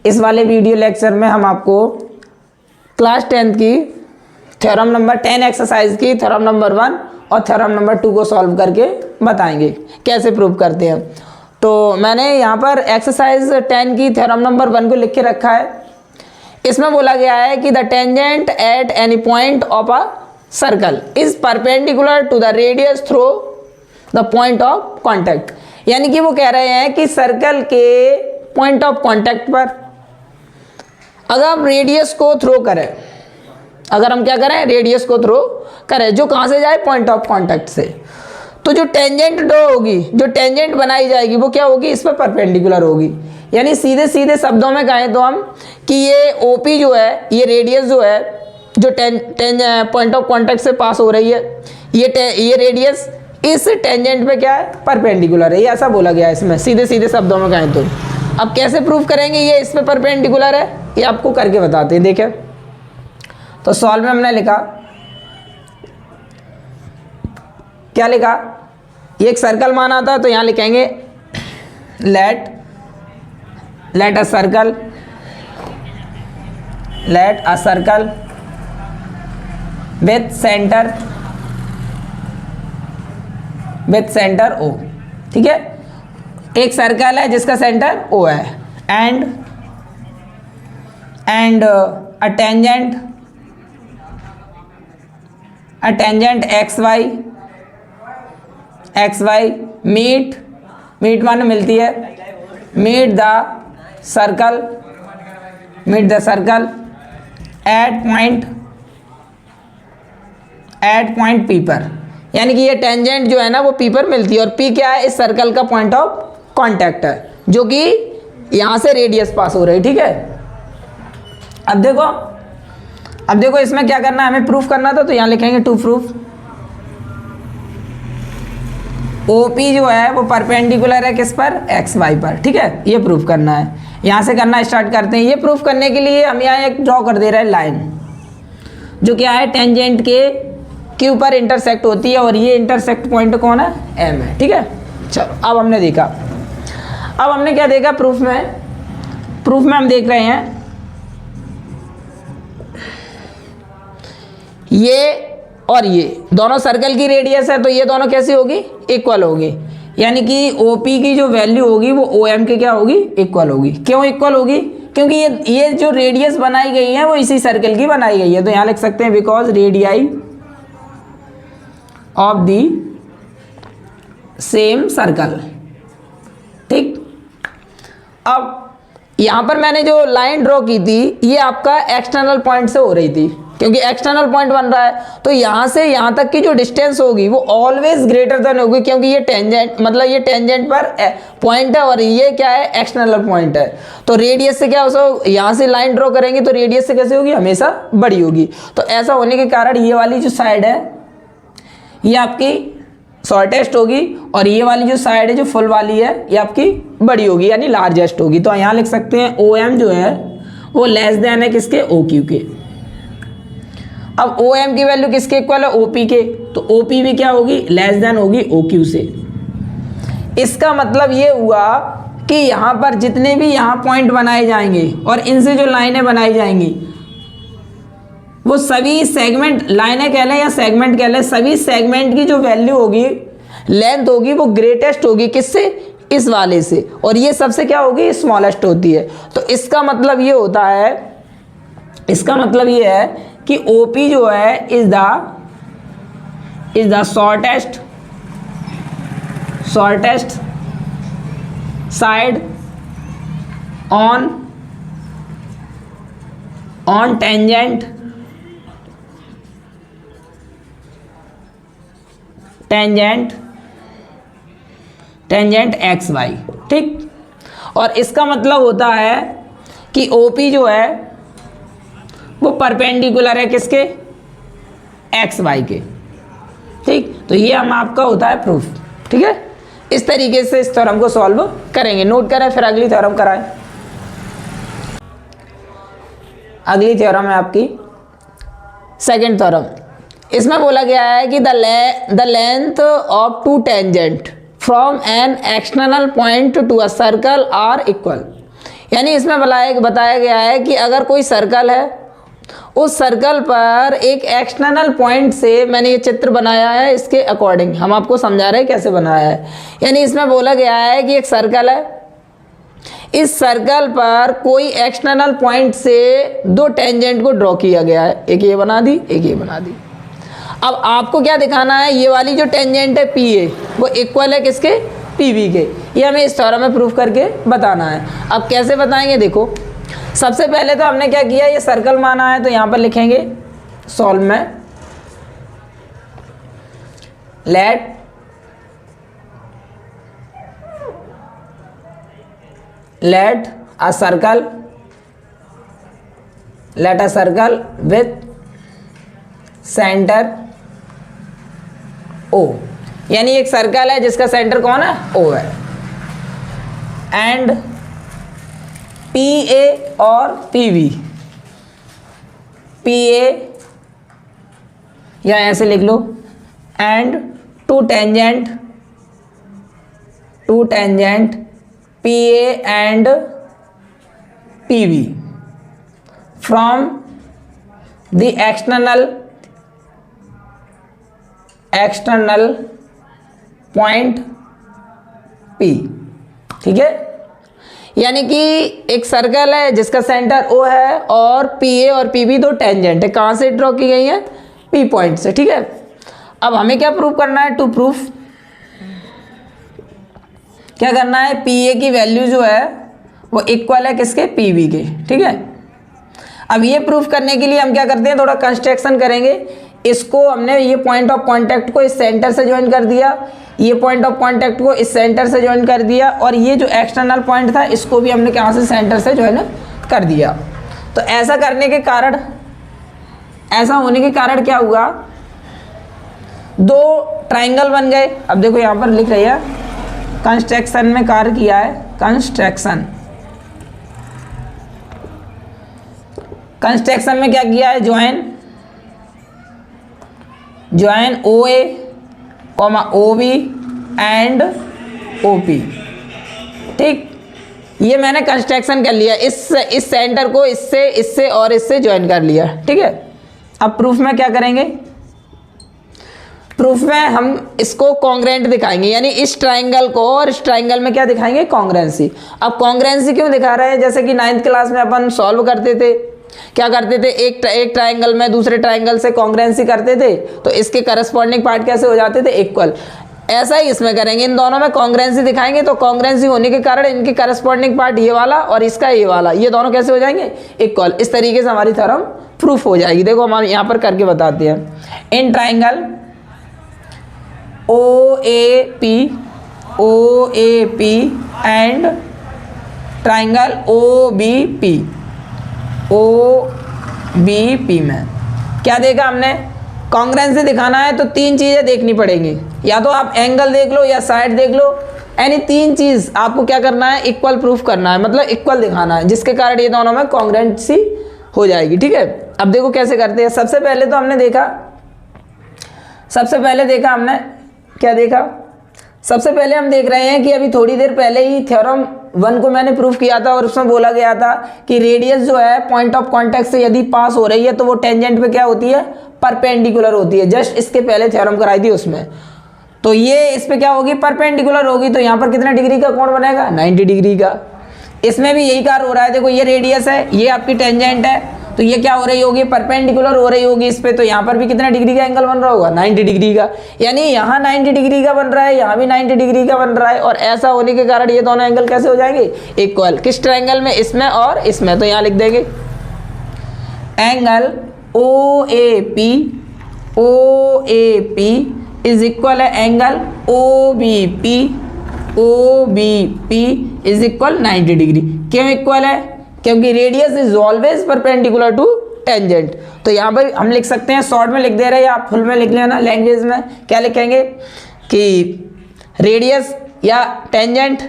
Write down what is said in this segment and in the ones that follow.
इस वाले video lecture में हम आपको क्लास 10th की थ्योरम नंबर 10 एक्सरसाइज की थ्योरम नंबर 1 और थ्योरम नंबर 2 को सॉल्व करके बताएंगे कैसे प्रूव करते हैं। तो मैंने यहाँ पर एक्सरसाइज 10 की थ्योरम नंबर 1 को लिख के रखा है। इसमें बोला गया है कि the tangent at any point of a circle is perpendicular to the radius through the point of contact. यानी कि वो कह रहे हैं कि सर्कल के पॉइंट ऑफ कॉन्टैक्ट पर अगर हम रेडियस को थ्रो करें, अगर हम क्या करें, रेडियस को थ्रो करें, जो कहाँ से जाए, पॉइंट ऑफ कॉन्टैक्ट से, तो जो टेंजेंट ड्रॉ होगी, जो टेंजेंट बनाई जाएगी वो क्या होगी, इस पर परपेंडिकुलर होगी। यानी सीधे सीधे शब्दों में कहें तो हम कि ये ओपी जो है, ये रेडियस जो है, जो पॉइंट ऑफ कॉन्टैक्ट से पास हो रही है, ये रेडियस इस टेंजेंट पे क्या है, परपेंडिकुलर है। ये ऐसा बोला गया है इसमें, सीधे सीधे शब्दों में कहें तो। अब कैसे प्रूव करेंगे ये इस पे परपेंडिकुलर है, ये आपको करके बताते हैं। देखें तो सॉल्व में हमने लिखा, क्या लिखा, ये एक सर्कल माना था, तो यहाँ लिखेंगे let a circle with centre O। ठीक है, एक सर्कल है जिसका सेंटर O है, and a tangent XY meet माने मिलती है, meet the circle at point P पर। यानी कि ये टेंजेंट जो है ना वो P पर मिलती है, और P क्या है, इस सर्कल का पॉइंट ऑफ कॉन्टैक्ट है, जो कि यहां से रेडियस पास हो रही है। ठीक है, अब देखो इसमें क्या करना है, हमें प्रूफ करना था, तो यहां लिखेंगे टू प्रूफ OP जो है वो परपेंडिकुलर है किस पर, XY पर। ठीक है, ये प्रूफ करना है, यहां से करना स्टार्ट करते हैं। ये प्रूफ करने के लिए हम यहाँ एक ड्रॉ कर दे रहे हैं लाइन, जो क्या है, टेंजेंट के Q पर इंटरसेक्ट होती है, और ये इंटरसेक्ट पॉइंट कौन है, M है। ठीक है, चलो अब हमने देखा, अब हमने क्या देखा प्रूफ में हम देख रहे हैं ये और ये दोनों सर्कल की रेडियस है, तो ये दोनों कैसी होगी, इक्वल होगी। यानी कि OP की जो वैल्यू होगी वो OM के क्या होगी, इक्वल होगी। क्यों इक्वल होगी, क्योंकि ये जो रेडियस बनाई गई है वो इसी सर्कल की बनाई गई है। तो यहाँ लिख सकते हैं because radii of the same circle. ठीक, अब यहां पर मैंने जो लाइन ड्रॉ की थी ये आपका एक्सटर्नल पॉइंट से हो रही थी, क्योंकि एक्सटर्नल पॉइंट बन रहा है, तो यहां से यहां तक की जो डिस्टेंस होगी वो ऑलवेज ग्रेटर देन होगी, क्योंकि ये टेंजेंट मतलब ये टेंजेंट पर पॉइंट है और ये क्या है, एक्सटर्नल पॉइंट है। तो रेडियस से क्या हो, यहां से लाइन ड्रॉ करेंगे तो रेडियस से कैसे होगी, हमेशा बड़ी होगी। तो ऐसा होने के कारण ये वाली जो साइड है ये आपकी शॉर्टेस्ट होगी, और ये वाली जो साइड है जो फुल वाली है ये आपकी बड़ी होगी, यानी लार्जेस्ट होगी। तो यहाँ लिख सकते हैं OM जो है वो लेस देन है किसके, OQ के। अब OM की वैल्यू किसके इक्वल है, OP के, तो OP भी क्या होगी, लेस देन होगी OQ से। इसका मतलब ये हुआ कि यहाँ पर जितने भी यहाँ पॉइंट बनाए जाएंगे और इनसे जो लाइनें बनाई जाएंगी वो सभी सेगमेंट, लाइनें कह लें या सेगमेंट कह लें, सभी सेगमेंट की जो वैल्यू होगी, लेंथ होगी, वो ग्रेटेस्ट होगी किससे, इस वाले से, और ये सबसे क्या होगी, स्मॉलेस्ट होती है। तो इसका मतलब ये होता है, इसका मतलब ये है कि OP जो है is the shortest side on tangent XY। ठीक, और इसका मतलब होता है कि OP जो है वो परपेंडिकुलर है किसके, XY के। ठीक, तो ये हम आपका होता है प्रूफ। ठीक है, इस तरीके से इस थ्योरम को सॉल्व करेंगे। नोट करें, फिर अगली थ्योरम कराएं। अगली थ्योरम है आपकी सेकंड थ्योरम। इसमें बोला गया है कि the length of two tangent from an external point to a circle are equal. यानी इसमें बताया गया है कि अगर कोई सर्कल है, उस सर्कल पर एक एक्सटर्नल पॉइंट से मैंने ये चित्र बनाया है, इसके अकॉर्डिंग हम आपको समझा रहे हैं कैसे बनाया है। यानी इसमें बोला गया है कि एक सर्कल है, इस सर्कल पर कोई एक्सटर्नल पॉइंट से दो टेंजेंट को ड्रॉ किया गया है, एक ये बना दी, एक ये बना दी। अब आपको क्या दिखाना है, ये वाली जो टेंजेंट है पी ए वो इक्वल है किसके, पी बी के। ये हमें इस थ्योरम में प्रूफ करके बताना है। अब कैसे बताएंगे, देखो सबसे पहले तो हमने क्या किया, ये सर्कल माना है तो यहाँ पर लिखेंगे सॉल्व में late a circle with center O, यानी एक सर्कल है जिसका सेंटर कौन है, O है, एंड पी ए और पी बी, पी ए या ऐसे लिख लो, and two tangent P A and P B from the external point P, ठीक है। यानी कि एक सर्कल है जिसका सेंटर O है और PA और PB दो टेंजेंट है, कहाँ से ड्रॉ की गई है, P पॉइंट से, ठीक है। अब हमें क्या प्रूव करना है, टू प्रूफ क्या करना है, PA की वैल्यू जो है वो इक्वल है किसके, PB के, ठीक है। अब ये प्रूफ करने के लिए हम क्या करते हैं, थोड़ा कंस्ट्रक्शन करेंगे। इसको हमने ये पॉइंट ऑफ कांटेक्ट को इस सेंटर से ज्वाइन कर दिया, ये पॉइंट ऑफ कांटेक्ट को इस सेंटर से ज्वाइन कर दिया, और ये जो एक्सटर्नल पॉइंट था इसको भी हमने कहाँ से, सेंटर से ज्वाइन कर दिया। तो ऐसा करने के कारण, ऐसा होने के कारण क्या हुआ, दो ट्राइंगल बन गए। अब देखो यहाँ पर लिख रही है कंस्ट्रक्शन में कार्य किया है, कंस्ट्रक्शन में क्या किया है, join O A comma O B and O P, ठीक। ये मैंने कंस्ट्रक्शन कर लिया, इस सेंटर को इससे और इससे ज्वाइन कर लिया, ठीक है। अब प्रूफ में क्या करेंगे, प्रूफ में हम इसको कॉन्ग्रेंट दिखाएंगे, यानी इस ट्राइंगल को और इस ट्राइंगल में क्या दिखाएंगे, कॉन्ग्रेंसी। अब कॉन्ग्रेंसी क्यों दिखा रहे हैं, जैसे कि 9th क्लास में अपन सॉल्व करते थे, क्या करते थे, एक ट्राइंगल में दूसरे ट्राइंगल से कॉन्ग्रेंसी करते थे, तो इसके करस्पॉन्डिंग पार्ट कैसे हो जाते थे, इक्वल। ऐसा ही इसमें करेंगे, इन दोनों में कॉन्ग्रेंसी दिखाएंगे, तो कॉन्ग्रेंसी होने के कारण इनके करस्पॉन्डिंग पार्ट ये वाला और इसका ये वाला, ये दोनों कैसे हो जाएंगे, इक्वल। इस तरीके से हमारी थ्योरम प्रूफ हो जाएगी। देखो हम यहाँ पर करके बताते हैं, in triangle O A P and triangle O B P में क्या देखा हमने, कॉन्ग्रेंसी दिखाना है तो तीन चीज़ें देखनी पड़ेंगी, या तो आप एंगल देख लो या साइड देख लो, यानी तीन चीज़ आपको क्या करना है, इक्वल प्रूफ करना है, मतलब इक्वल दिखाना है, जिसके कारण ये दोनों में कॉन्ग्रेंसी हो जाएगी, ठीक है। अब देखो कैसे करते हैं। सबसे पहले हमने क्या देखा, सबसे पहले हम देख रहे हैं कि अभी थोड़ी देर पहले ही थ्योरम 1 को मैंने प्रूफ किया था, और उसमें बोला गया था कि रेडियस जो है पॉइंट ऑफ कांटेक्ट से यदि पास हो रही है तो वो टेंजेंट पे क्या होती है, परपेंडिकुलर होती है। जस्ट इसके पहले थ्योरम कराई थी उसमें, तो ये इस पे क्या होगी, परपेंडिकुलर होगी, तो यहाँ पर कितने डिग्री का कोण बनेगा, 90 डिग्री का। इसमें भी यही कार्य हो रहा है, देखो ये रेडियस है, ये आपकी टेंजेंट है, तो ये क्या हो रही होगी, परपेंडिकुलर हो रही होगी इस पे, तो यहाँ पर भी कितना डिग्री का एंगल बन रहा होगा, 90 डिग्री का। यानी यहाँ 90 डिग्री का बन रहा है, यहाँ भी 90 डिग्री का बन रहा है, और ऐसा होने के कारण ये दोनों एंगल कैसे हो जाएंगे, इक्वल। किस ट्रायंगल में, इसमें और इसमें। तो यहाँ लिख देंगे angle O A P is equal है angle O B P is equal 90 degree. क्यों इक्वल है, क्योंकि radius is always perpendicular to tangent. तो यहाँ पर हम लिख सकते हैं, शॉर्ट में लिख दे रहे हैं, आप फुल में लिख लेना, लैंग्वेज में क्या लिखेंगे कि रेडियस या टेंजेंट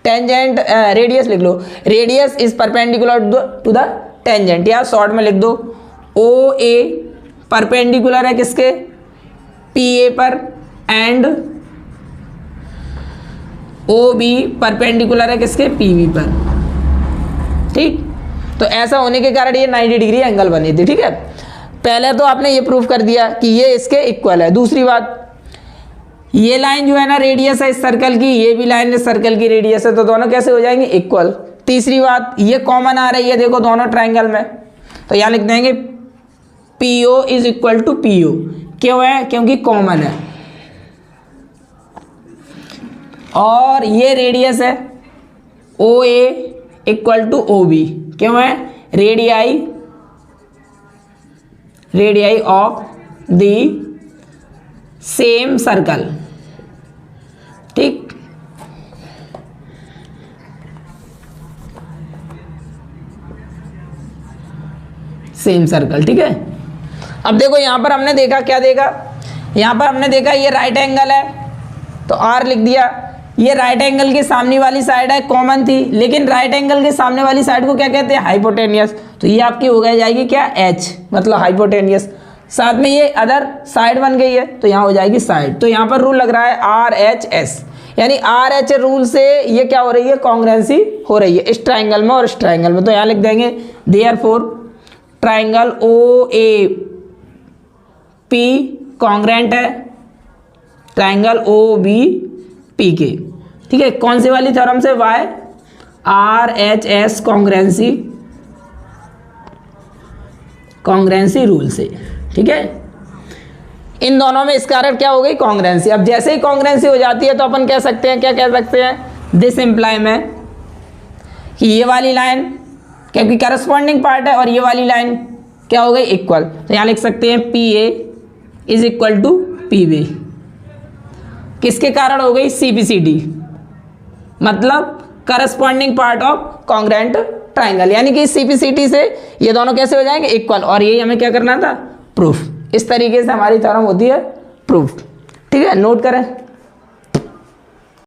रेडियस लिख लो, radius is perpendicular to the tangent, या शॉर्ट में लिख दो ओ ए परपेंडिकुलर है किसके, पी ए पर, एंड ओ बी परपेंडिकुलर है किसके, पी बी पर। ठीक। तो ऐसा होने के कारण ये 90 डिग्री एंगल बनी थी, ठीक है। पहले तो आपने ये प्रूफ कर दिया कि ये इसके इक्वल है। दूसरी बात, ये लाइन जो है ना रेडियस है इस सर्कल की, ये भी लाइन इस सर्कल की रेडियस है, तो दोनों कैसे हो जाएंगे इक्वल। तीसरी बात, ये कॉमन आ रही है देखो दोनों ट्राइंगल में, तो यहाँ लिख देंगे PO is equal to PO। क्यों है? क्योंकि कॉमन है। और ये रेडियस है OA इक्वल टू OB। क्यों है? Radii of the same circle, ठीक। सेम सर्कल, ठीक है। अब देखो यहां पर हमने देखा, क्या देखा, यहां पर हमने देखा ये राइट एंगल है तो R लिख दिया। ये राइट एंगल के सामने वाली साइड है, कॉमन थी, लेकिन राइट एंगल के सामने वाली साइड को क्या कहते हैं? हाइपोटेनियस। तो ये आपकी हो गई जाएगी क्या? H, मतलब हाइपोटेनियस। साथ में ये अदर साइड बन गई है तो यहाँ हो जाएगी साइड। तो यहाँ पर रूल लग रहा है RHS, यानी RH रूल से ये क्या हो रही है? कॉन्ग्रुएंसी हो रही है इस ट्राइंगल में और इस ट्राइंगल में। तो यहाँ लिख देंगे देयरफॉर ट्राइंगल OAP कॉन्ग्रुएंट है ट्राइंगल OBP के, ठीक है। कौन सी वाली थ्योरम से? RHS कॉन्ग्रुएंसी रूल से, ठीक है। इन दोनों में इस कारण क्या हो गई? कॉन्ग्रुएंसी। अब जैसे ही कॉन्ग्रुएंसी हो जाती है तो अपन कह सकते हैं, क्या कह सकते हैं? दिस इम्प्लाई में कि ये वाली लाइन क्योंकि करस्पॉन्डिंग पार्ट है और ये वाली लाइन क्या हो गई? इक्वल। तो यहाँ लिख सकते हैं PA is equal to PB। किसके कारण हो गई? CPCD, मतलब corresponding part of congruent triangle, यानी कि CPCD से ये दोनों कैसे हो जाएंगे? इक्वल। और यही हमें क्या करना था? प्रूफ। इस तरीके से हमारी थ्योरम होती है प्रूफ, ठीक है। नोट करें।